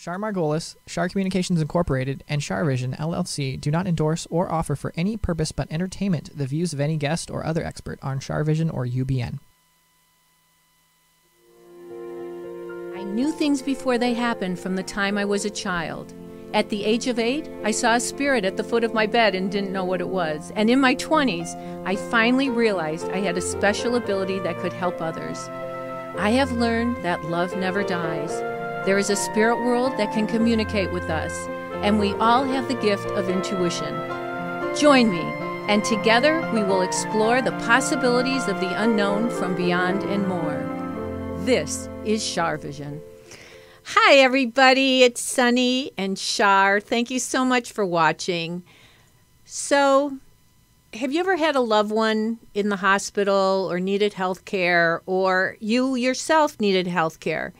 Shar Margolis, Shar Communications Incorporated, and SharVision LLC do not endorse or offer for any purpose but entertainment the views of any guest or other expert on SharVision or UBN. I knew things before they happened from the time I was a child. At the age of 8, I saw a spirit at the foot of my bed and didn't know what it was. And in my 20s, I finally realized I had a special ability that could help others. I have learned that love never dies. There is a spirit world that can communicate with us, and we all have the gift of intuition. Join me, and together we will explore the possibilities of the unknown from beyond and more. This is SharVision. Hi, everybody. It's Sunny and Shar. Thank you so much for watching. So, have you ever had a loved one in the hospital or needed health care, or you yourself needed health care?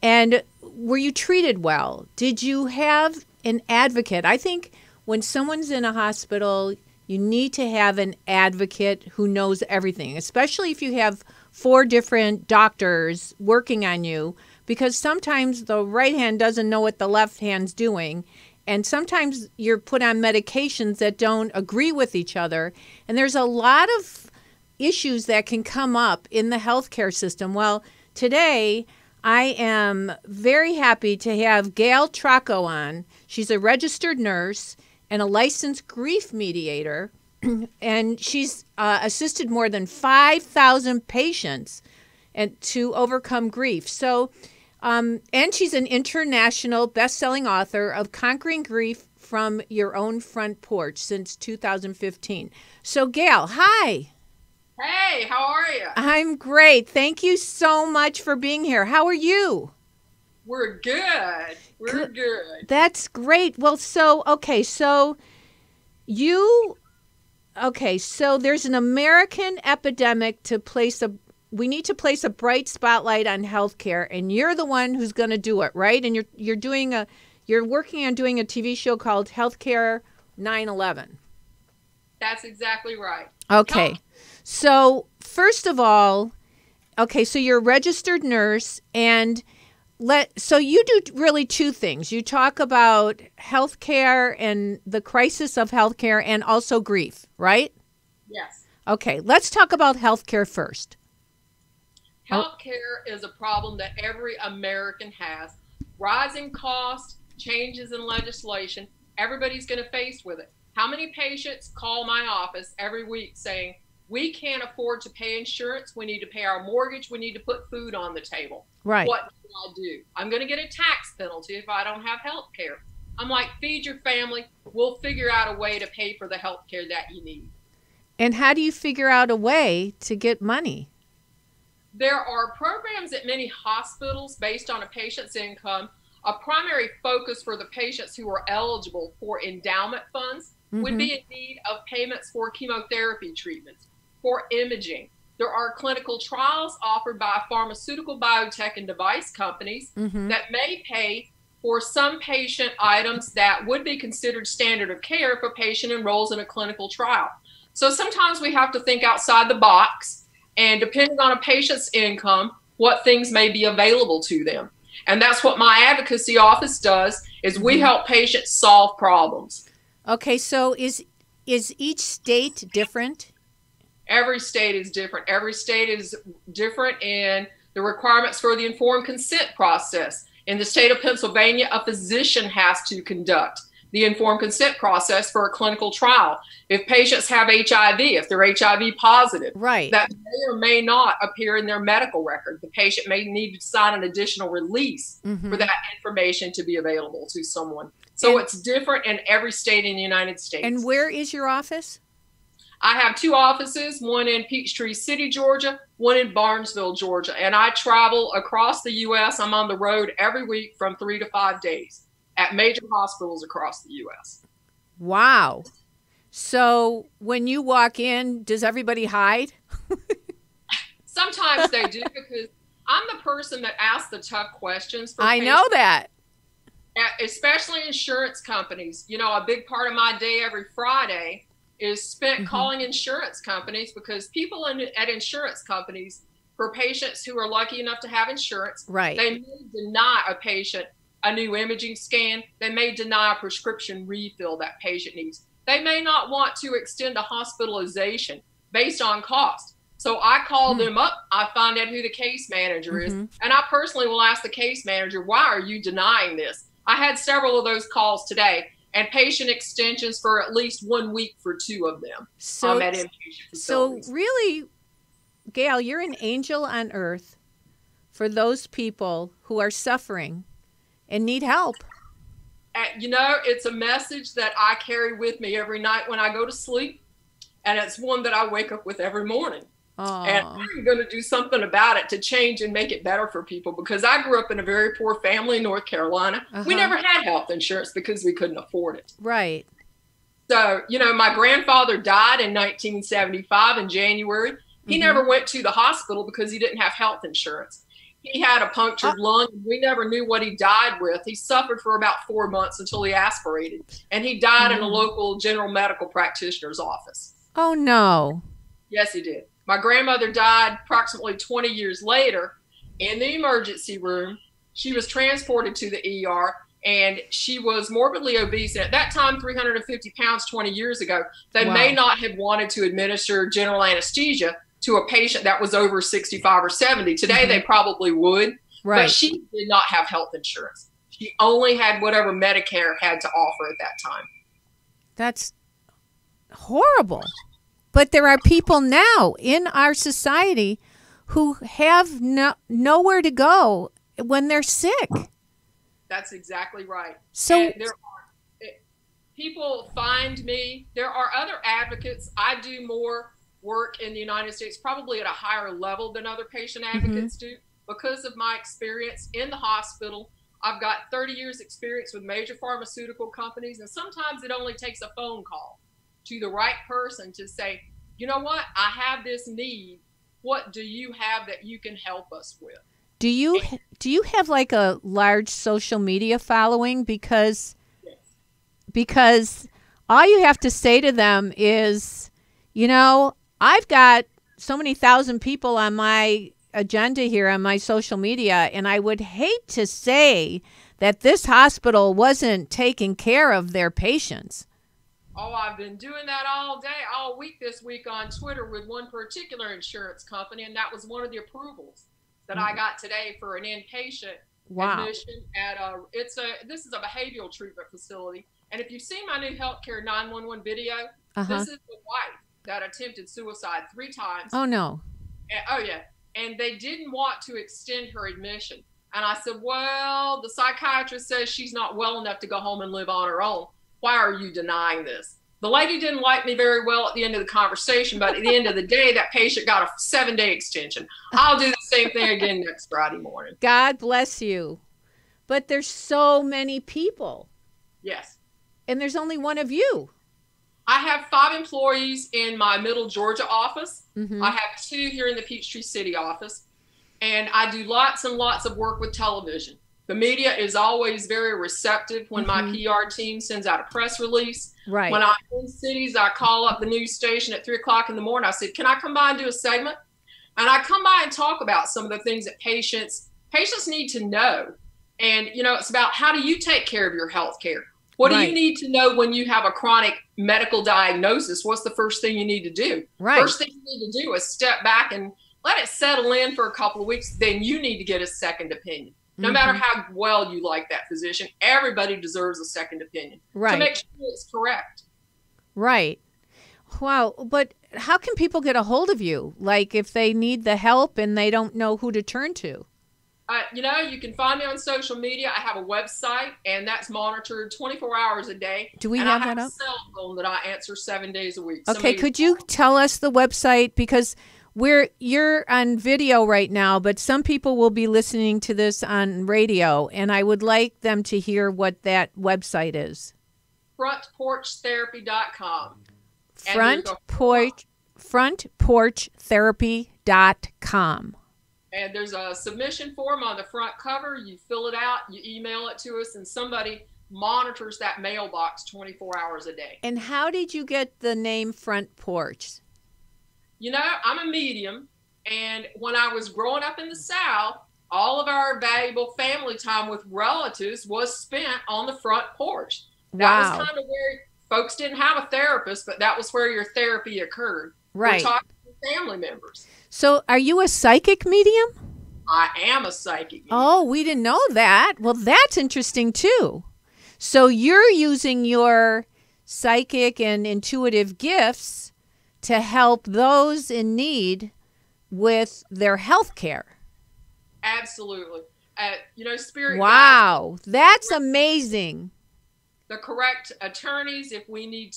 And were you treated well? Did you have an advocate? I think when someone's in a hospital, you need to have an advocate who knows everything, especially if you have 4 different doctors working on you, because sometimes the right hand doesn't know what the left hand's doing. And sometimes you're put on medications that don't agree with each other. And there's a lot of issues that can come up in the healthcare system. Well, today I am very happy to have Gail Trocco on. She's a registered nurse and a licensed grief mediator. And she's assisted more than 5,000 patients to overcome grief. So, and she's an international best-selling author of Conquering Grief from Your Own Front Porch since 2015. So, Gail, hi. Hey, how are you? I'm great. Thank you so much for being here. How are you? We're good. We're good. That's great. Well, so there's an American epidemic we need to place a bright spotlight on healthcare, and you're the one who's going to do it, right? And you're working on doing a TV show called Healthcare 9/11. That's exactly right. Okay. So, first of all, so you're a registered nurse, and so you do really 2 things. You talk about healthcare and the crisis of healthcare and also grief, right? Yes. Okay, let's talk about healthcare first. Healthcare is a problem that every American has. Rising costs, changes in legislation, everybody's going to face with it. How many patients call my office every week saying, we can't afford to pay insurance, we need to pay our mortgage, we need to put food on the table. Right. What do I do? I'm going to get a tax penalty if I don't have health care. I'm like, feed your family, we'll figure out a way to pay for the health care that you need. And how do you figure out a way to get money? There are programs at many hospitals based on a patient's income. A primary focus for the patients who are eligible for endowment funds would be in need of payments for chemotherapy treatments, for imaging. There are clinical trials offered by pharmaceutical, biotech, and device companies that may pay for some patient items that would be considered standard of care if a patient enrolls in a clinical trial. So sometimes we have to think outside the box, and depending on a patient's income, what things may be available to them. And that's what my advocacy office does, is we help patients solve problems. Okay, so is each state different? Every state is different. Every state is different in the requirements for the informed consent process. In the state of Pennsylvania, a physician has to conduct the informed consent process for a clinical trial. If patients have HIV, if they're HIV positive, right, that may or may not appear in their medical record. The patient may need to sign an additional release for that information to be available to someone. So it's different in every state in the United States. And where is your office? I have 2 offices, one in Peachtree City, Georgia, one in Barnesville, Georgia. And I travel across the U.S. I'm on the road every week from 3 to 5 days at major hospitals across the U.S. Wow. So when you walk in, does everybody hide? Sometimes they do, because I'm the person that asks the tough questions. For I know that. Especially insurance companies. You know, a big part of my day every Friday is spent calling insurance companies, because people at insurance companies, for patients who are lucky enough to have insurance, right, they may deny a patient a new imaging scan. They may deny a prescription refill that patient needs. They may not want to extend a hospitalization based on cost. So I call them up, I find out who the case manager is, and I personally will ask the case manager, why are you denying this? I had several of those calls today, and patient extensions for at least 1 week for 2 of them at inpatient facilities. So really, Gail, you're an angel on earth for those people who are suffering and need help. You know, it's a message that I carry with me every night when I go to sleep, and it's one that I wake up with every morning. Aww. And I'm going to do something about it to change and make it better for people, because I grew up in a very poor family in North Carolina. We never had health insurance because we couldn't afford it. Right. So, you know, my grandfather died in 1975 in January. He never went to the hospital because he didn't have health insurance. He had a punctured lung. We never knew what he died with. He suffered for about 4 months until he aspirated, and he died in a local general medical practitioner's office. Oh, no. Yes, he did. My grandmother died approximately 20 years later in the emergency room. She was transported to the ER, and she was morbidly obese. And at that time, 350 pounds 20 years ago, they may not have wanted to administer general anesthesia to a patient that was over 65 or 70. Today, they probably would. Right. But she did not have health insurance. She only had whatever Medicare had to offer at that time. That's horrible. But there are people now in our society who have nowhere to go when they're sick. That's exactly right. So people find me. There are other advocates. I do more work in the United States, probably at a higher level than other patient advocates do, because of my experience in the hospital. I've got 30 years experience with major pharmaceutical companies, and sometimes it only takes a phone call to the right person to say, you know what, I have this need. What do you have that you can help us with? Do you have like a large social media following? Because all you have to say to them is, you know, I've got so many thousand people on my agenda here on my social media, and I would hate to say that this hospital wasn't taking care of their patients. Oh, I've been doing that all day, all week this week on Twitter with one particular insurance company, and that was one of the approvals that I got today for an inpatient admission at this is a behavioral treatment facility. And if you've seen my new healthcare 911 video, this is the wife that attempted suicide 3 times. Oh, no. And they didn't want to extend her admission. And I said, well, the psychiatrist says she's not well enough to go home and live on her own. Why are you denying this? The lady didn't like me very well at the end of the conversation, but at the end of the day, that patient got a 7-day extension. I'll do the same thing again next Friday morning. God bless you. But there's so many people. Yes. And there's only one of you. I have 5 employees in my Middle Georgia office. I have 2 here in the Peachtree City office. And I do lots and lots of work with television. The media is always very receptive when my PR team sends out a press release. Right. When I'm in cities, I call up the news station at 3 o'clock in the morning. I said, can I come by and do a segment? And I come by and talk about some of the things that patients need to know. And, you know, it's about, how do you take care of your health care? What do you need to know when you have a chronic medical diagnosis? What's the first thing you need to do? Right. First thing you need to do is step back and let it settle in for a couple of weeks. Then you need to get a second opinion. No matter how well you like that physician, everybody deserves a second opinion to make sure it's correct. Right. Wow. But how can people get a hold of you? Like if they need the help and they don't know who to turn to? You know, you can find me on social media. I have a website, and that's monitored 24 hours a day. Do we have that up? I have a cell phone that I answer 7 days a week. Okay. Could you tell us the website? Because you're on video right now, but some people will be listening to this on radio, and I would like them to hear what that website is. Frontporchtherapy.com. Frontporchtherapy.com. And there's a submission form on the front cover. You fill it out, you email it to us, and somebody monitors that mailbox 24 hours a day. And how did you get the name Front Porch? You know, I'm a medium, and when I was growing up in the South, all of our valuable family time with relatives was spent on the front porch. That was kind of where folks didn't have a therapist, but that was where your therapy occurred. Right. We're talking to family members. So are you a psychic medium? I am a psychic medium. Oh, we didn't know that. Well, that's interesting too. So you're using your psychic and intuitive gifts to help those in need with their health care. Absolutely. Spirit. Wow, that's amazing. The correct attorneys, if we need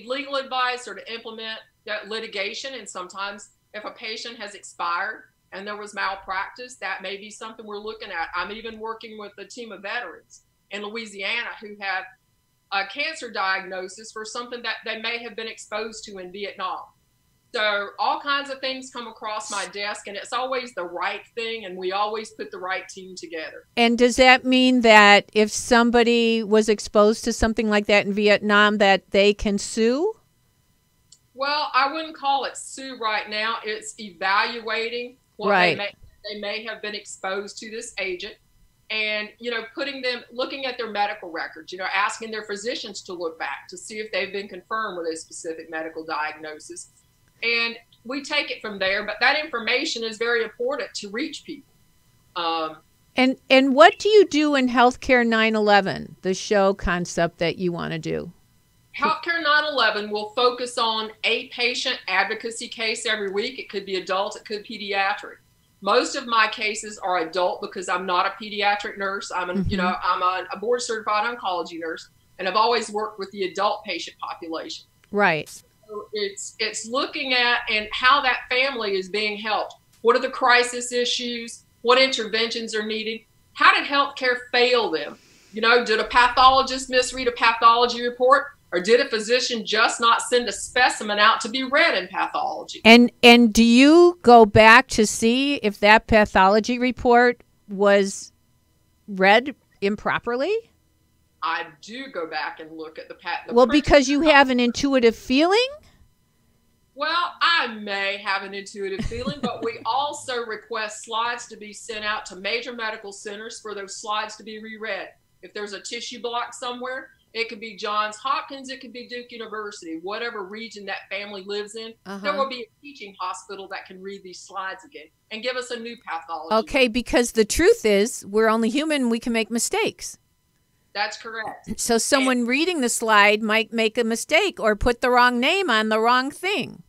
legal advice or to implement that litigation, and sometimes if a patient has expired and there was malpractice, that may be something we're looking at. I'm even working with a team of veterans in Louisiana who have a cancer diagnosis for something that they may have been exposed to in Vietnam. So all kinds of things come across my desk, and it's always the right thing, and we always put the right team together. And does that mean that if somebody was exposed to something like that in Vietnam, that they can sue? Well, I wouldn't call it sue right now. It's evaluating what they may have been exposed to this agent, and looking at their medical records, asking their physicians to look back to see if they've been confirmed with a specific medical diagnosis. And we take it from there, but that information is very important to reach people. And what do you do in Healthcare 9/11, the show concept that you want to do? Healthcare 9/11 will focus on a patient advocacy case every week. It could be adult, it could be pediatric. Most of my cases are adult because I'm not a pediatric nurse. I'm a board certified oncology nurse, and I've always worked with the adult patient population. Right. So it's looking at and how that family is being helped. What are the crisis issues? What interventions are needed? How did healthcare fail them? Did a pathologist misread a pathology report? Or did a physician just not send a specimen out to be read in pathology? And do you go back to see if that pathology report was read improperly? I do go back and look at the Well, because you have an intuitive feeling? Well, I may have an intuitive feeling, but we also request slides to be sent out to major medical centers for those slides to be reread. If there's a tissue block somewhere, it could be Johns Hopkins, it could be Duke University, whatever region that family lives in, there will be a teaching hospital that can read these slides again and give us a new pathology. Okay, because the truth is, we're only human, we can make mistakes. That's correct. So someone reading the slide might make a mistake or put the wrong name on the wrong thing.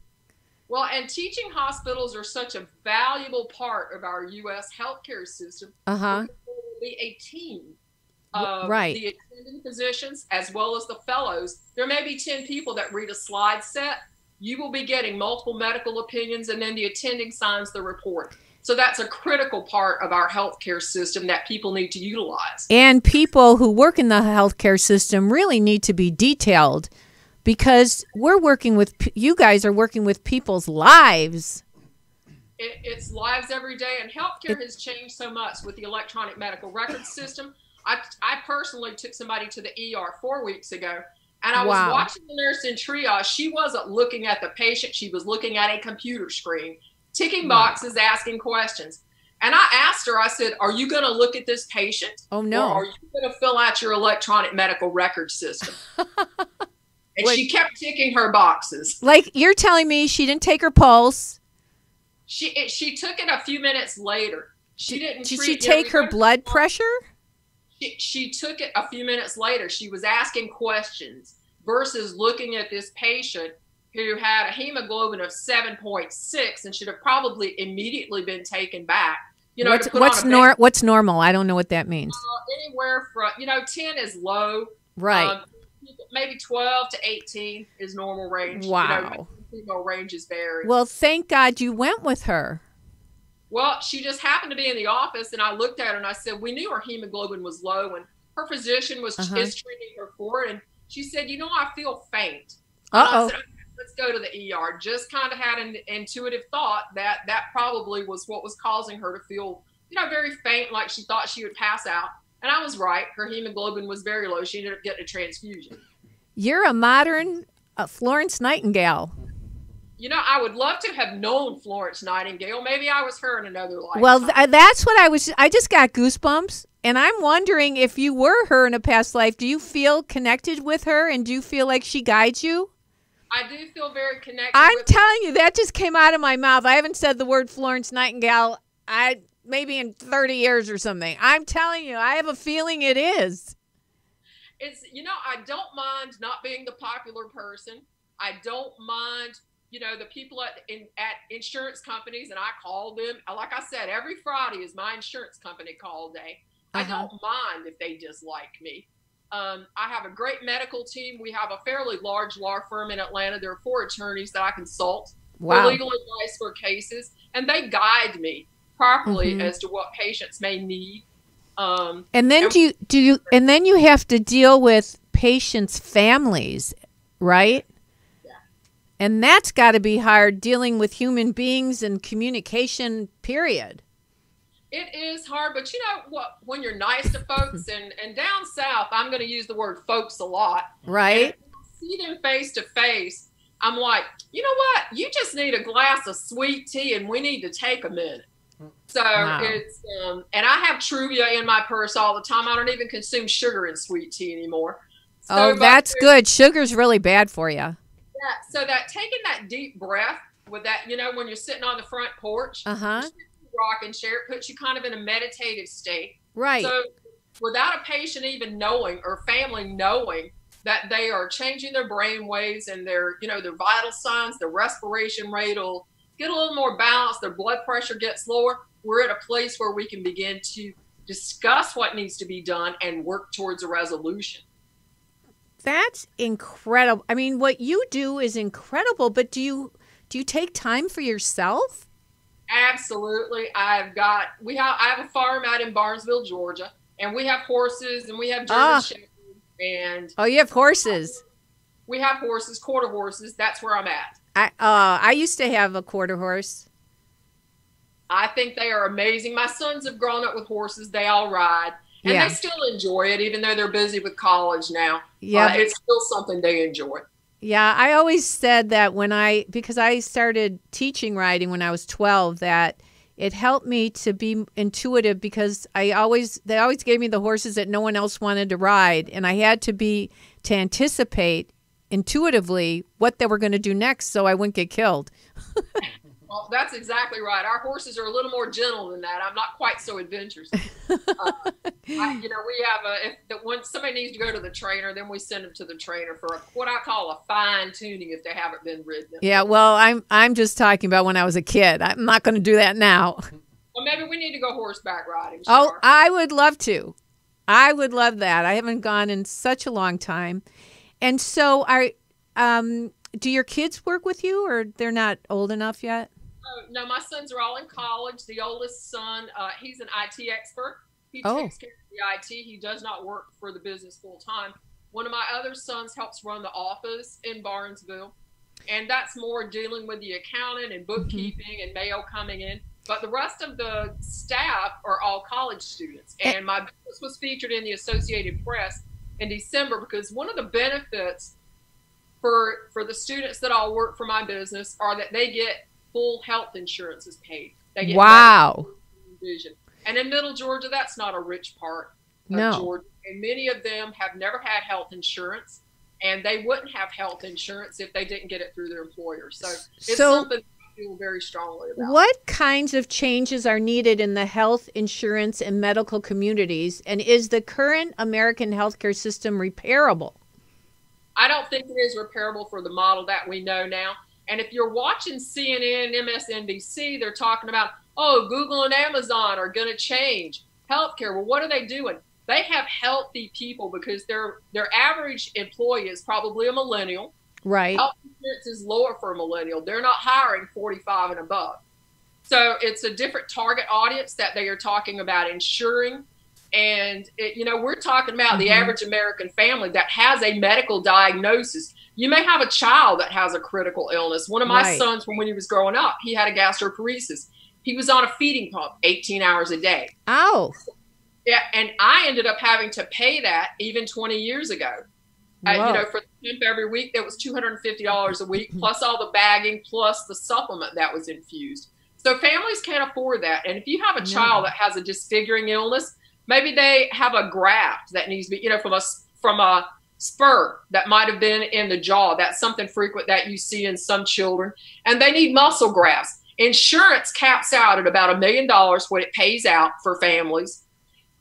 Well, and teaching hospitals are such a valuable part of our U.S. healthcare system. There will be a team of the attending physicians as well as the fellows. There may be 10 people that read a slide set. You will be getting multiple medical opinions, and then the attending signs the report. So that's a critical part of our healthcare system that people need to utilize. And people who work in the healthcare system really need to be detailed, because we're working with, you guys are working with people's lives. It's lives every day, and healthcare has changed so much with the electronic medical records system. I personally took somebody to the ER 4 weeks ago, and I was watching the nurse in triage. She wasn't looking at the patient. She was looking at a computer screen, ticking boxes, asking questions. And I asked her, I said, are you going to look at this patient? Oh, no. Or are you going to fill out your electronic medical record system? And she kept ticking her boxes. Like, you're telling me she didn't take her pulse? She took it a few minutes later. Did she take her blood pressure? She took it a few minutes later. She was asking questions versus looking at this patient who had a hemoglobin of 7.6 and should have probably immediately been taken back. What's normal? I don't know what that means. Anywhere from 10 is low, right? Maybe 12 to 18 is normal range. Wow. Ranges vary. Well, thank God you went with her. Well, she just happened to be in the office, and I looked at her and I said, we knew her hemoglobin was low, and her physician is treating her for it. And she said, I feel faint. I said, let's go to the ER. Just kind of had an intuitive thought that probably was what was causing her to feel, very faint, like she thought she would pass out. And I was right. Her hemoglobin was very low. She ended up getting a transfusion. You're a modern Florence Nightingale. I would love to have known Florence Nightingale. Maybe I was her in another life. Well, that's what I just got goosebumps. And I'm wondering if you were her in a past life, do you feel connected with her and do you feel like she guides you? I do feel very connected. I'm telling you, that just came out of my mouth. I haven't said the word Florence Nightingale maybe in 30 years or something. I'm telling you, I have a feeling it is. It's, I don't mind not being the popular person. I don't mind, the people at insurance companies, and I call them, like I said, every Friday is my insurance company call day. I don't mind if they dislike me. I have a great medical team. We have a fairly large law firm in Atlanta. There are 4 attorneys that I consult for legal advice for cases, and they guide me properly as to what patients may need. And then and then you have to deal with patients' families, right? Yeah. And that's got to be hard, dealing with human beings and communication, period. It is hard, but you know what? When you're nice to folks, and down south, I'm going to use the word folks a lot. Right. And if I see them face to face, I'm like, you know what? You just need a glass of sweet tea, and we need to take a minute. So it's, and I have Truvia in my purse all the time. I don't even consume sugar in sweet tea anymore. So, that's good. Sugar's really bad for you. Yeah. So that taking that deep breath with that, when you're sitting on the front porch, rocking chair, it puts you kind of in a meditative state. Right. So without a patient even knowing or family knowing that they are changing their brain waves and their vital signs, their respiration rate will get a little more balanced, their blood pressure gets lower, we're at a place where we can begin to discuss what needs to be done and work towards a resolution. That's incredible. I mean, what you do is incredible, but do you take time for yourself? Absolutely. I have a farm out in Barnesville, Georgia, and we have horses and we have German Shepherds. And you have horses. We have horses, quarter horses. That's where I'm at. I used to have a quarter horse. I think they are amazing. My sons have grown up with horses. They all ride. And they still enjoy it, even though they're busy with college now. Yeah. It's still something they enjoy. Yeah, I always said that because I started teaching riding when I was 12, that it helped me to be intuitive, because they always gave me the horses that no one else wanted to ride, and I had to anticipate intuitively what they were going to do next so I wouldn't get killed. Well, that's exactly right. Our horses are a little more gentle than that. I'm not quite so adventurous. We have when somebody needs to go to the trainer, then we send them to the trainer for what I call a fine tuning if they haven't been ridden. Yeah, well, I'm just talking about when I was a kid. I'm not going to do that now. Well, maybe we need to go horseback riding. Oh, I would love to. I would love that. I haven't gone in such a long time. And so, do your kids work with you, or they're not old enough yet? No, my sons are all in college. The oldest son, he's an IT expert. He takes care of the IT. He does not work for the business full time. One of my other sons helps run the office in Barnesville, and that's more dealing with the accountant and bookkeeping and mail coming in. But the rest of the staff are all college students. And my business was featured in the Associated Press in December, because one of the benefits for the students that all work for my business are that they get full health insurance is paid. They get vision. And in Middle Georgia, that's not a rich part of Georgia. And many of them have never had health insurance, and they wouldn't have health insurance if they didn't get it through their employer. So it's something I feel very strongly about. What kinds of changes are needed in the health insurance and medical communities? And is the current American healthcare system repairable? I don't think it is repairable for the model that we know now. And if you're watching CNN, MSNBC, they're talking about, Google and Amazon are going to change healthcare. Well, what are they doing? They have healthy people, because their average employee is probably a millennial. Right. Health insurance is lower for a millennial. They're not hiring 45 and above. So it's a different target audience that they are talking about insuring. And, we're talking about the average American family that has a medical diagnosis. You may have a child that has a critical illness. One of my sons, when he was growing up, he had a gastroparesis. He was on a feeding pump 18 hours a day. Oh. Yeah, and I ended up having to pay that even 20 years ago. For the pimp every week, that was $250 a week, plus all the bagging, plus the supplement that was infused. So families can't afford that. And if you have a child that has a disfiguring illness, maybe they have a graft that needs to be, from a spur that might have been in the jaw. That's something frequent that you see in some children. And they need muscle grafts. Insurance caps out at about $1 million what it pays out for families.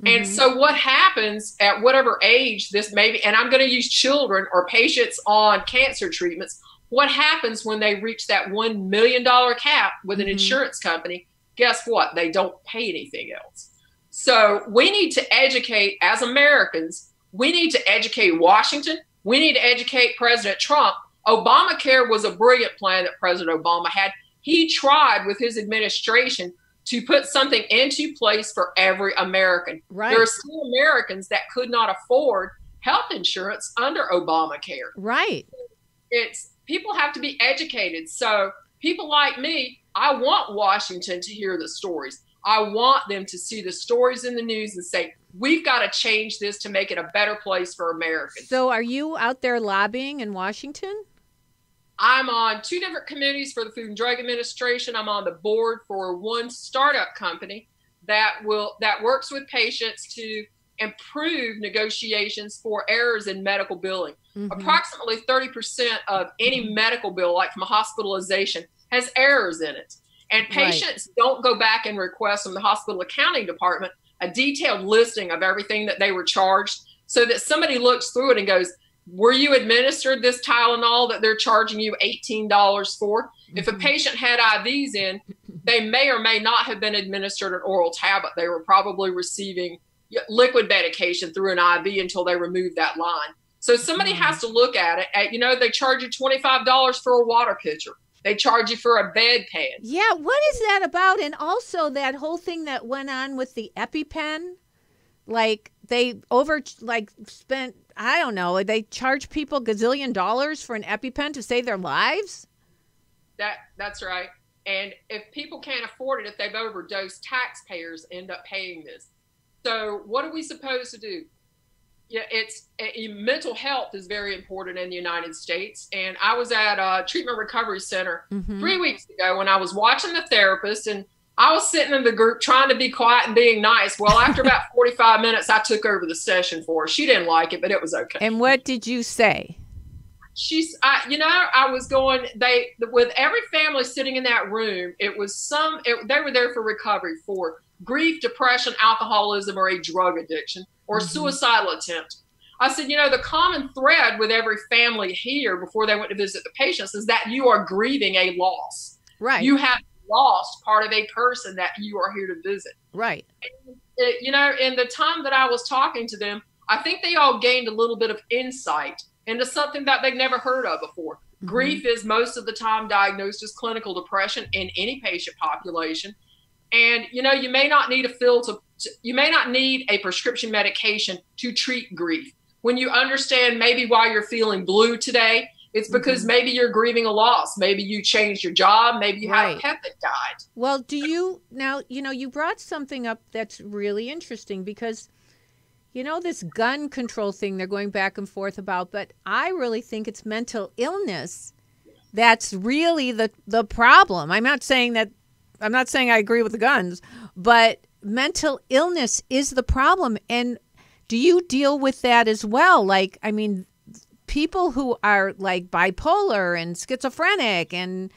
Mm-hmm. And so what happens at whatever age this may be, and I'm going to use children or patients on cancer treatments, what happens when they reach that $1 million cap with an insurance company? Guess what? They don't pay anything else. So we need to educate, as Americans, we need to educate Washington. We need to educate President Trump. Obamacare was a brilliant plan that President Obama had. He tried with his administration to put something into place for every American. Right. There are still Americans that could not afford health insurance under Obamacare. Right. People have to be educated. So people like me, I want Washington to hear the stories. I want them to see the stories in the news and say, we've got to change this to make it a better place for Americans. So are you out there lobbying in Washington? I'm on 2 different committees for the Food and Drug Administration. I'm on the board for one startup company that works with patients to improve negotiations for errors in medical billing. Mm-hmm. Approximately 30% of any medical bill, like from a hospitalization, has errors in it. And patients don't go back and request from the hospital accounting department a detailed listing of everything that they were charged, so that somebody looks through it and goes, were you administered this Tylenol that they're charging you $18 for? Mm-hmm. If a patient had IVs in, they may or may not have been administered an oral tablet. They were probably receiving liquid medication through an IV until they removed that line. So somebody has to look at it. They charge you $25 for a water pitcher. They charge you for a bedpan. Yeah, what is that about? And also that whole thing that went on with the EpiPen, like they spent, I don't know, they charge people gazillion dollars for an EpiPen to save their lives? That's right. And if people can't afford it, if they've overdosed, taxpayers end up paying this. So what are we supposed to do? Yeah, mental health is very important in the United States. And I was at a treatment recovery center 3 weeks ago when I was watching the therapist, and I was sitting in the group trying to be quiet and being nice. Well, after about 45 minutes, I took over the session for her. She didn't like it, but it was okay. And what did you say? I was going, with every family sitting in that room, they were there for recovery for grief, depression, alcoholism, or a drug addiction, or suicidal attempt. I said, the common thread with every family here before they went to visit the patients is that you are grieving a loss. Right. You have lost part of a person that you are here to visit. Right. And, in the time that I was talking to them, I think they all gained a little bit of insight into something that they've never heard of before. Mm-hmm. Grief is most of the time diagnosed as clinical depression in any patient population. And, you may not need you may not need a prescription medication to treat grief. When you understand maybe why you're feeling blue today, it's because maybe you're grieving a loss. Maybe you changed your job. Maybe you had a pet that died. Well, you brought something up that's really interesting because, this gun control thing they're going back and forth about, but I really think it's mental illness that's really the problem. I'm not saying I agree with the guns, but mental illness is the problem. And do you deal with that as well? People who are like bipolar and schizophrenic and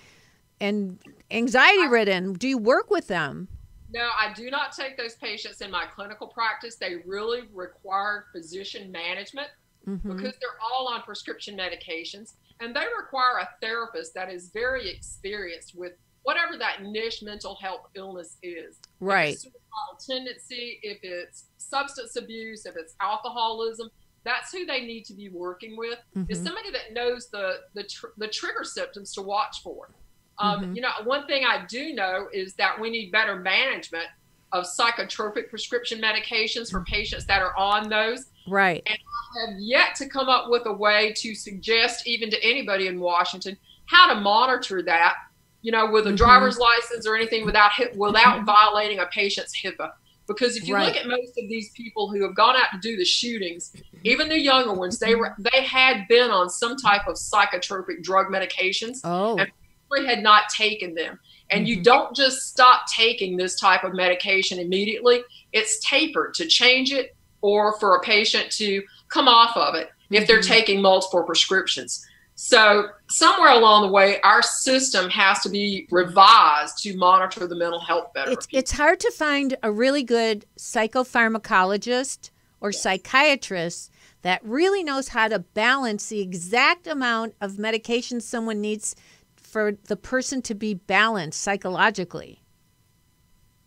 anxiety ridden, do you work with them? No, I do not take those patients in my clinical practice. They really require physician management because they're all on prescription medications, and they require a therapist that is very experienced with whatever that niche mental health illness is. Right. If it's suicidal tendency, if it's substance abuse, if it's alcoholism, that's who they need to be working with. Is somebody that knows the trigger symptoms to watch for. One thing I do know is that we need better management of psychotropic prescription medications for patients that are on those. Right. And I have yet to come up with a way to suggest even to anybody in Washington how to monitor that, with a driver's license or anything without violating a patient's HIPAA. Because if you Right. look at most of these people who have gone out to do the shootings, even the younger ones, they had been on some type of psychotropic drug medications Oh. and probably had not taken them. And you don't just stop taking this type of medication immediately. It's tapered to change it or for a patient to come off of it if they're taking multiple prescriptions. So somewhere along the way, our system has to be revised to monitor the mental health better. It's hard to find a really good psychopharmacologist or psychiatrist that really knows how to balance the exact amount of medication someone needs for the person to be balanced psychologically.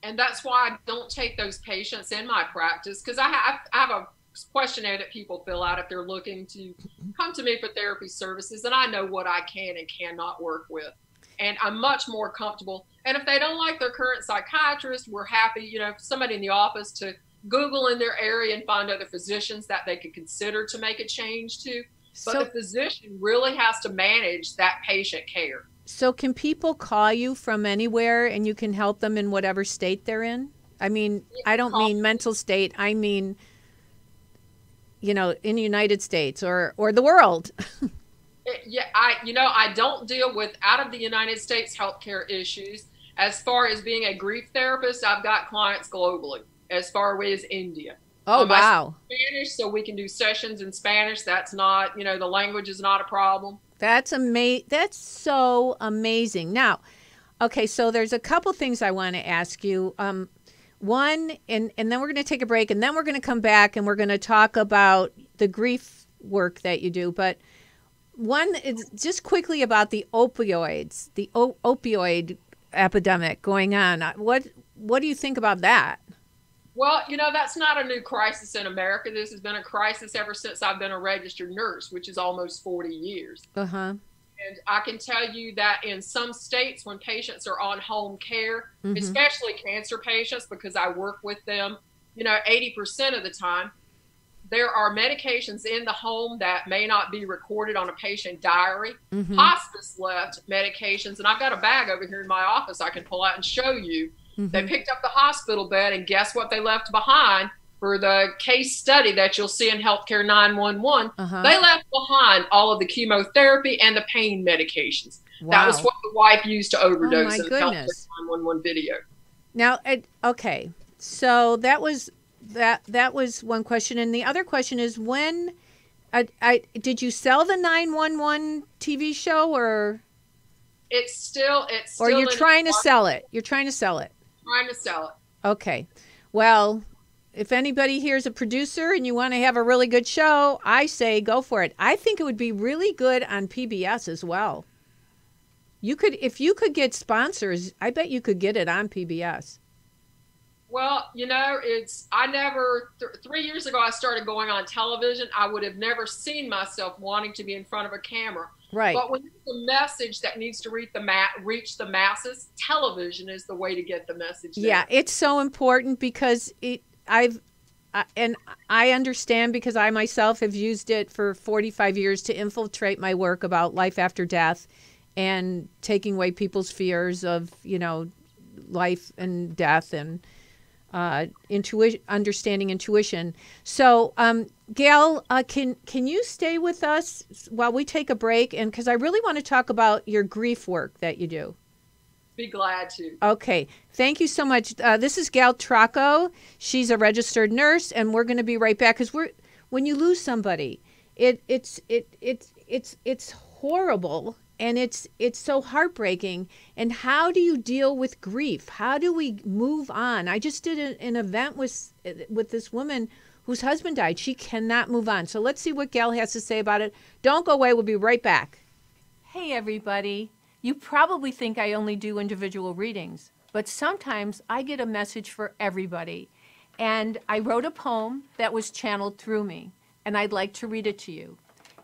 And that's why I don't take those patients in my practice, because I have a questionnaire that people fill out if they're looking to come to me for therapy services, and I know what I can and cannot work with. And I'm much more comfortable. And if they don't like their current psychiatrist, we're happy, you know, somebody in the office to Google in their area and find other physicians that they could consider to make a change to. But the physician really has to manage that patient care. So can people call you from anywhere and you can help them in whatever state they're in? I mean, I don't mean mental state. I mean, you know, in the United States or the world. Yeah, I don't deal with out of the United States healthcare issues. As far as being a grief therapist, I've got clients globally, as far away as India. Oh, wow. I speak Spanish, so we can do sessions in Spanish. That's not, you know, the language is not a problem. That's amazing. That's so amazing. Now, okay, so there's a couple things I want to ask you. One, and then we're going to take a break, and then we're going to come back, and we're going to talk about the grief work that you do. But one is just quickly about the opioids, the opioid epidemic going on. What do you think about that? Well, you know, that's not a new crisis in America. This has been a crisis ever since I've been a registered nurse, which is almost 40 years. Uh-huh. And I can tell you that in some states, when patients are on home care, especially cancer patients, because I work with them, you know, 80% of the time, there are medications in the home that may not be recorded on a patient diary. Hospice left medications, and I've got a bag over here in my office I can pull out and show you. They picked up the hospital bed, and guess what they left behind for the case study that you'll see in Healthcare 911? They left behind all of the chemotherapy and the pain medications. Wow. That was what the wife used to overdose in the goodness. Healthcare 911 video. Now, okay, so that was one question, and the other question is when did you sell the 911 TV show or you're trying to sell it? You're trying to sell it. Trying to sell it. Okay. Well, if anybody here is a producer and you want to have a really good show, I say go for it. I think it would be really good on PBS as well. If you could get sponsors, I bet you could get it on PBS. Well, you know, 3 years ago I started going on television. I would have never seen myself wanting to be in front of a camera. Right. But when there's a message that needs to reach the masses, television is the way to get the message there. Yeah, it's so important because I understand because I myself have used it for 45 years to infiltrate my work about life after death and taking away people's fears of, you know, life and death and understanding intuition. So, Gail, can you stay with us while we take a break? And because I really want to talk about your grief work that you do. Be glad to. Okay. Thank you so much. This is Gail Trocco. She's a registered nurse, and we're going to be right back because when you lose somebody, it's horrible. And it's so heartbreaking. And how do you deal with grief? How do we move on? I just did an event with this woman whose husband died. She cannot move on. So let's see what Gail has to say about it. Don't go away. We'll be right back. Hey, everybody. You probably think I only do individual readings, but sometimes I get a message for everybody. And I wrote a poem that was channeled through me, and I'd like to read it to you.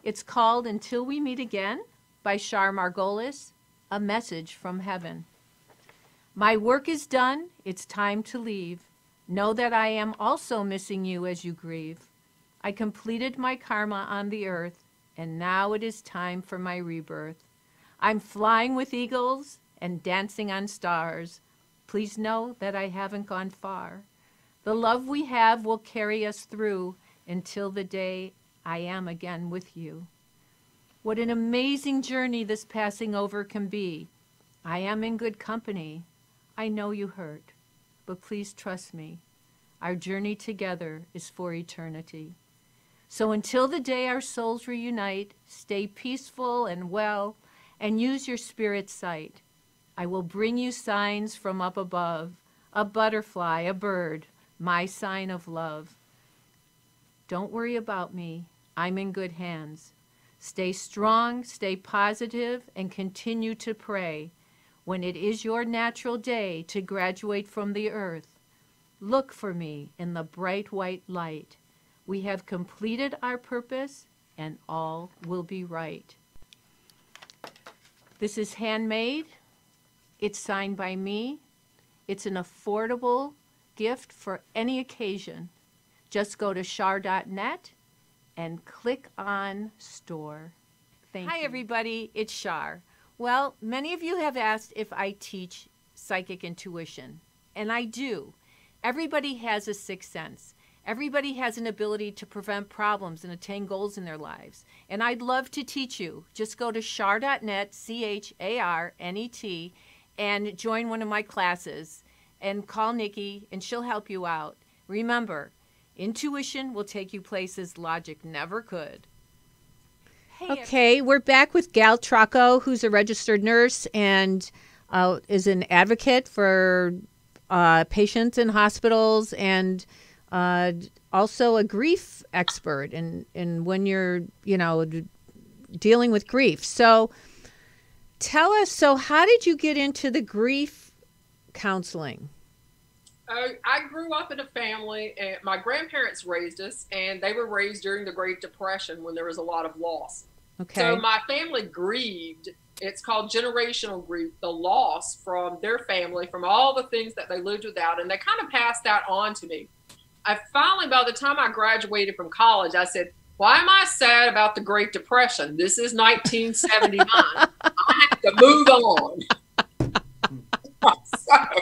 It's called Until We Meet Again by Char Margolis, a message from heaven. My work is done, it's time to leave. Know that I am also missing you as you grieve. I completed my karma on the earth, and now it is time for my rebirth. I'm flying with eagles and dancing on stars. Please know that I haven't gone far. The love we have will carry us through until the day I am again with you. What an amazing journey this passing over can be. I am in good company. I know you hurt, but please trust me. Our journey together is for eternity. So until the day our souls reunite, stay peaceful and well, and use your spirit sight. I will bring you signs from up above, a butterfly, a bird, my sign of love. Don't worry about me. I'm in good hands. Stay strong, stay positive, and continue to pray. When it is your natural day to graduate from the earth, look for me in the bright white light. We have completed our purpose, and all will be right. This is handmade. It's signed by me. It's an affordable gift for any occasion. Just go to shar.net and click on store. Hi, everybody. It's Shar. Well, many of you have asked if I teach psychic intuition, and I do. Everybody has a sixth sense. Everybody has an ability to prevent problems and attain goals in their lives. And I'd love to teach you. Just go to shar.net, CHARNET, and join one of my classes. And call Nikki, and she'll help you out. Remember, intuition will take you places logic never could. Okay, we're back with Gal Trocco, who's a registered nurse and is an advocate for patients in hospitals, and also a grief expert in when you're, dealing with grief. So tell us, how did you get into the grief counseling? I grew up in a family, and my grandparents raised us, and they were raised during the Great Depression when there was a lot of loss. Okay. So my family grieved. It's called generational grief, the loss from their family, from all the things that they lived without, and they kind of passed that on to me. I finally, by the time I graduated from college, I said, why am I sad about the Great Depression? This is 1979. I have to move on. So I stopped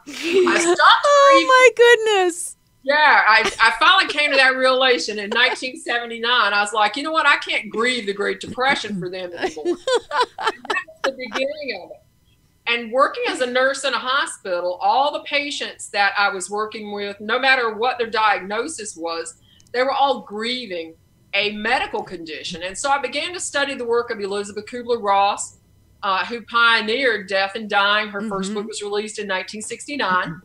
grieving. Oh, my goodness. Yeah, I finally came to that realization in 1979. I was like, you know what? I can't grieve the Great Depression for them anymore. And that was the beginning of it. And working as a nurse in a hospital, all the patients that I was working with, no matter what their diagnosis was, they were all grieving a medical condition. And so I began to study the work of Elizabeth Kubler-Ross, who pioneered Death and Dying. Her first book was released in 1969.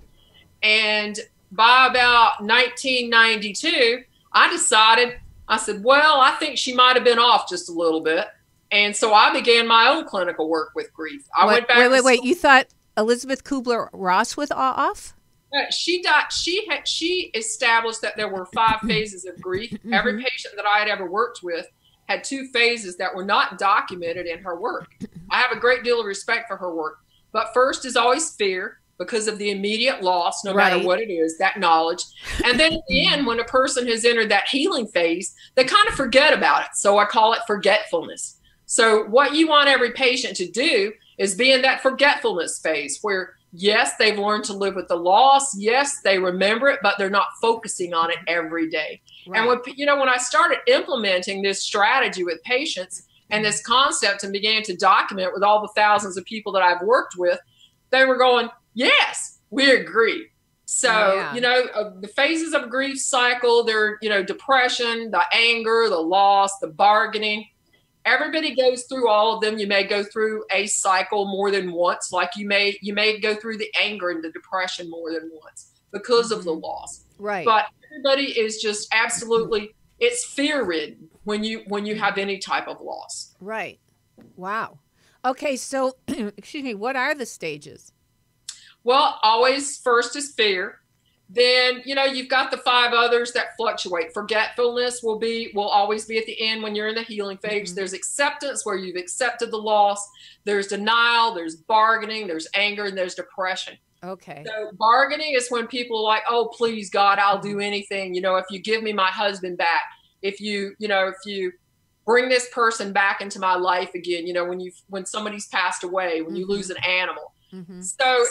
And by about 1992, I said, well, I think she might have been off just a little bit. And so I began my own clinical work with grief. Wait. You thought Elizabeth Kubler-Ross was off? She established that there were 5 phases of grief. Every patient that I had ever worked with had 2 phases that were not documented in her work. I have a great deal of respect for her work. But first is always fear, because of the immediate loss, no matter what it is, that knowledge. And then at the end, when a person has entered that healing phase, they kind of forget about it. So I call it forgetfulness. So what you want every patient to do is be in that forgetfulness phase where, yes, they've learned to live with the loss. Yes, they remember it, but they're not focusing on it every day. Right. And when I started implementing this strategy with patients and this concept and began to document it with all the thousands of people that I've worked with, they were going, yes, we agree. So, the phases of grief cycle, they're, depression, the anger, the loss, the bargaining. Everybody goes through all of them. You may go through a cycle more than once. Like you may go through the anger and the depression more than once because of the loss. Right. But everybody is just absolutely, it's fear-ridden when you have any type of loss. Right. Wow. Okay. So, excuse me, what are the stages? Well, always first is fear. Then, you've got the 5 others that fluctuate. Forgetfulness will always be at the end when you're in the healing phase. There's acceptance, where you've accepted the loss. There's denial, there's bargaining, there's anger, and there's depression. Okay. So bargaining is when people are like, oh, please, God, I'll do anything. If you give me my husband back, if you bring this person back into my life again, when somebody's passed away, when you lose an animal. So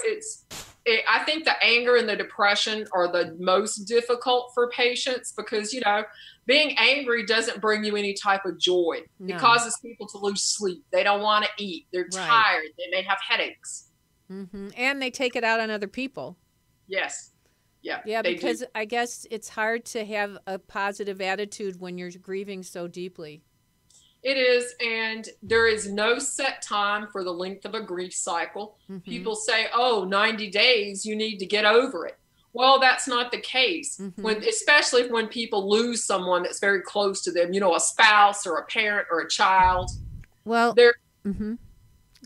I think the anger and the depression are the most difficult for patients because, you know, being angry doesn't bring you any type of joy. No. It causes people to lose sleep. They don't want to eat. They're tired. They may have headaches. And they take it out on other people. Yes. Yeah. Yeah, because I guess it's hard to have a positive attitude when you're grieving so deeply. It is, and there is no set time for the length of a grief cycle. People say, oh, 90 days, you need to get over it. Well, that's not the case, especially when people lose someone that's very close to them, you know, a spouse or a parent or a child. Well, there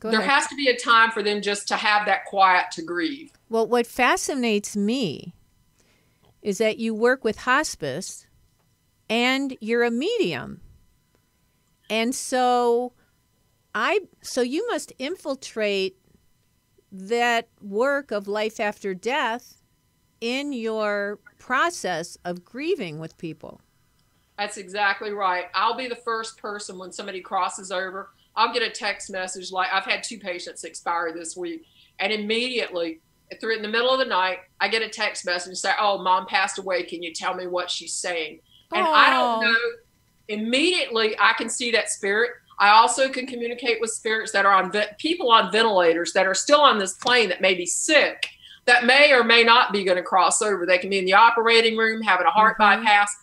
has to be a time for them just to have that quiet to grieve. Well, what fascinates me is that you work with hospice and you're a medium. And so you must infiltrate that work of life after death in your process of grieving with people. That's exactly right. I'll be the first person when somebody crosses over. I'll get a text message like I've had 2 patients expire this week, and immediately in the middle of the night, I get a text message and say, "Oh, mom passed away. Can you tell me what she's saying?" And I don't know. Immediately, I can see that spirit. I also can communicate with spirits that are on people on ventilators that are still on this plane that may be sick, that may or may not be going to cross over. They can be in the operating room having a heart bypass.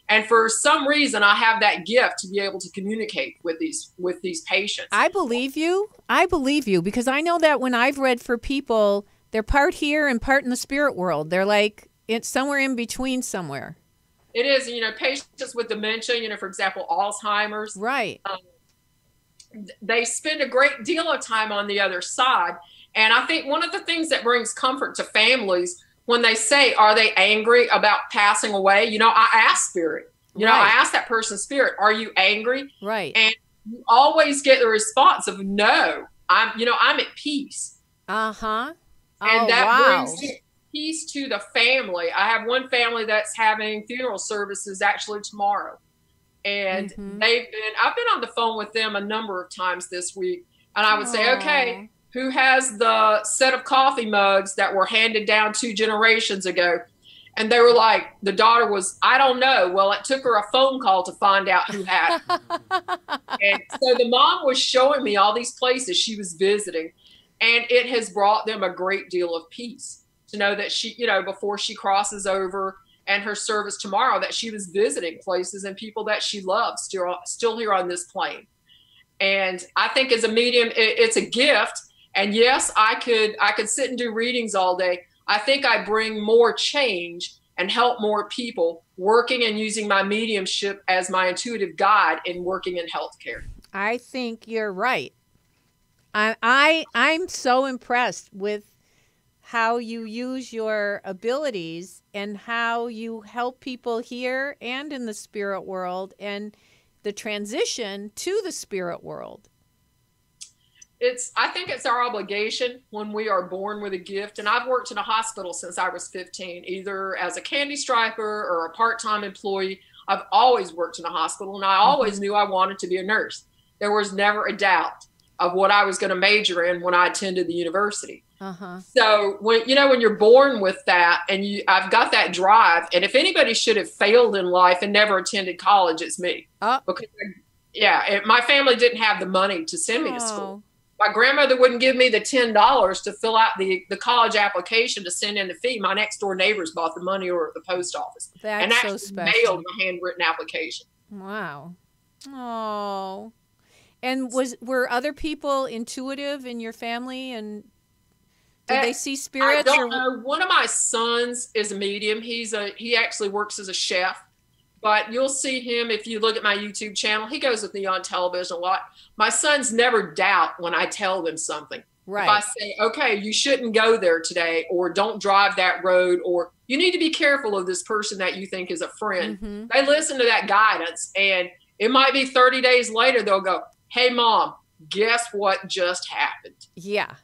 And for some reason, I have that gift to be able to communicate with these patients. I believe you. I believe you because I know that when I've read for people, they're part here and part in the spirit world. They're like it's somewhere in between somewhere. It is, you know, patients with dementia, you know, for example, Alzheimer's. Right. They spend a great deal of time on the other side. And I think one of the things that brings comfort to families when they say, are they angry about passing away? You know, I ask spirit, you know, I ask that person's spirit, are you angry? Right. And you always get the response of no, I'm at peace. Uh-huh. And that brings peace to the family. I have one family that's having funeral services actually tomorrow. And I've been on the phone with them a number of times this week. And I would say, okay, who has the set of coffee mugs that were handed down 2 generations ago? And they were like, the daughter was, I don't know. Well, it took her a phone call to find out who had it. And so the mom was showing me all these places she was visiting. And it has brought them a great deal of peace to know that she, you know, before she crosses over and her service tomorrow, that she was visiting places and people that she loves still here on this plane. And I think as a medium, it's a gift. And yes, I could sit and do readings all day. I think I bring more change and help more people working and using my mediumship as my intuitive guide in working in healthcare. I think you're right. I'm so impressed with how you use your abilities and how you help people here and in the spirit world and the transition to the spirit world. I think it's our obligation when we are born with a gift. And I've worked in a hospital since I was 15, either as a candy striper or a part-time employee. I've always worked in a hospital, and I always knew I wanted to be a nurse. There was never a doubt of what I was going to major in when I attended the university. So when you're born with that, and I've got that drive, and if anybody should have failed in life and never attended college, it's me. Because my family didn't have the money to send me to school. My grandmother wouldn't give me the $10 to fill out the college application to send in the fee. My next door neighbors bought the money or at the post office. That's so special. Mailed my handwritten application. Wow. Oh. And were other people intuitive in your family, and did they see spirits? I don't know. One of my sons is a medium. He actually works as a chef. But you'll see him if you look at my YouTube channel. He goes with me on television a lot. My sons never doubt when I tell them something. Right. If I say, okay, you shouldn't go there today, or don't drive that road, or you need to be careful of this person that you think is a friend. They listen to that guidance, and it might be 30 days later, they'll go, hey, Mom, guess what just happened? Yeah.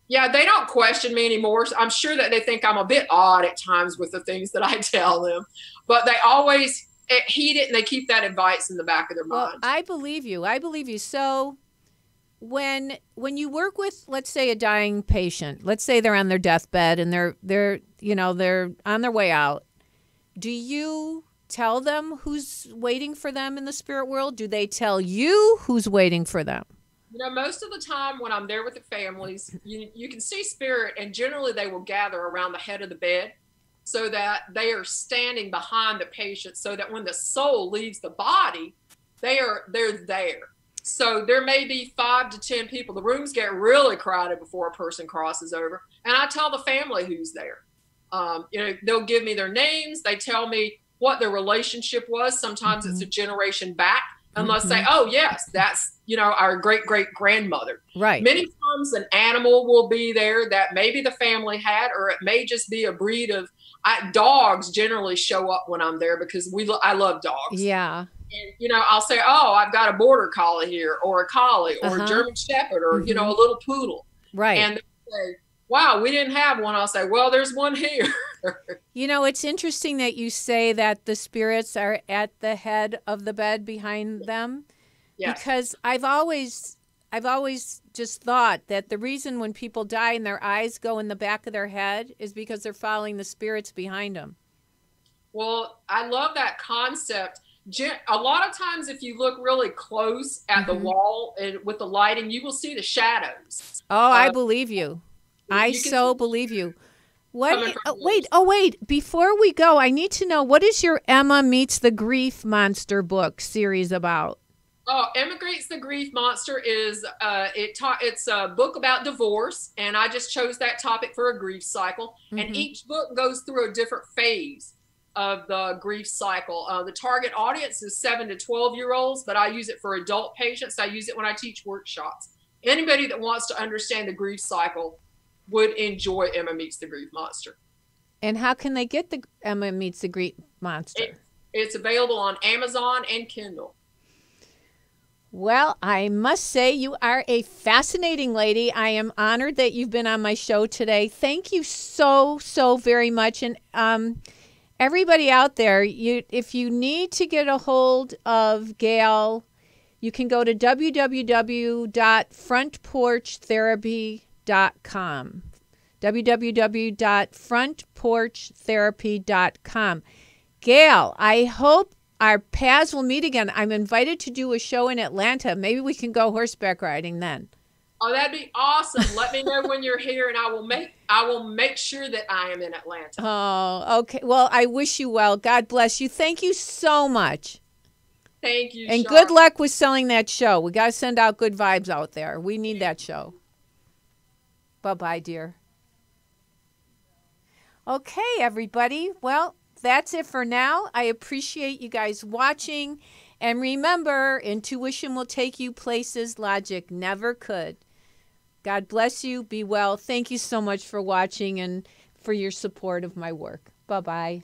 Yeah, they don't question me anymore. I'm sure that they think I'm a bit odd at times with the things that I tell them, but they always heed it, and they keep that advice in the back of their mind. Well, I believe you. I believe you. So when you work with, let's say, a dying patient, let's say they're on their deathbed and they're on their way out, do you tell them who's waiting for them in the spirit world? Do they tell you who's waiting for them? Most of the time when I'm there with the families, you can see spirit, and generally they will gather around the head of the bed so that they are standing behind the patient, so that when the soul leaves the body, they're there. So there may be 5 to 10 people. The rooms get really crowded before a person crosses over, and I tell the family who's there. They'll give me their names. They tell me what their relationship was. Sometimes it's a generation back, and they'll say, "Oh yes, that's our great grandmother." Right. Many times an animal will be there that maybe the family had, or it may just be a breed of dogs. Generally show up when I'm there because I love dogs. Yeah. And I'll say, "Oh, I've got a border collie here, or a collie, or a German shepherd, or a little poodle." Right. And they say, "Wow, we didn't have one." I'll say, "Well, there's one here." It's interesting that you say that the spirits are at the head of the bed behind them. Yes. Because I've always just thought that the reason when people die and their eyes go in the back of their head is because they're following the spirits behind them. Well, I love that concept. A lot of times if you look really close at the wall and with the lighting, you will see the shadows. Oh, I believe you. I so believe you. What? Wait. Before we go, I need to know, what is your Emma Meets the Grief Monster book series about? Oh, Emma Meets the Grief Monster is it's a book about divorce, and I just chose that topic for a grief cycle. And each book goes through a different phase of the grief cycle. The target audience is 7 to 12-year-olds, but I use it for adult patients. I use it when I teach workshops. Anybody that wants to understand the grief cycle would enjoy Emma Meets the Grief Monster. And how can they get the Emma Meets the Grief Monster? It's available on Amazon and Kindle. Well, I must say you are a fascinating lady. I am honored that you've been on my show today. Thank you so, so very much. And everybody out there, if you need to get a hold of Gail, you can go to www.frontporchtherapy.com. www.frontporchtherapy.com. Gail, I hope our paths will meet again. I'm invited to do a show in Atlanta. Maybe we can go horseback riding then. Oh, that'd be awesome. Let me know when you're here, and I will make sure that I am in Atlanta. Oh, okay. Well, I wish you well. God bless you. Thank you so much. Thank you, and good luck with selling that show. We got to send out good vibes out there. We need that show. Bye-bye, dear. Okay, everybody. Well, that's it for now. I appreciate you guys watching. And remember, intuition will take you places logic never could. God bless you. Be well. Thank you so much for watching and for your support of my work. Bye-bye.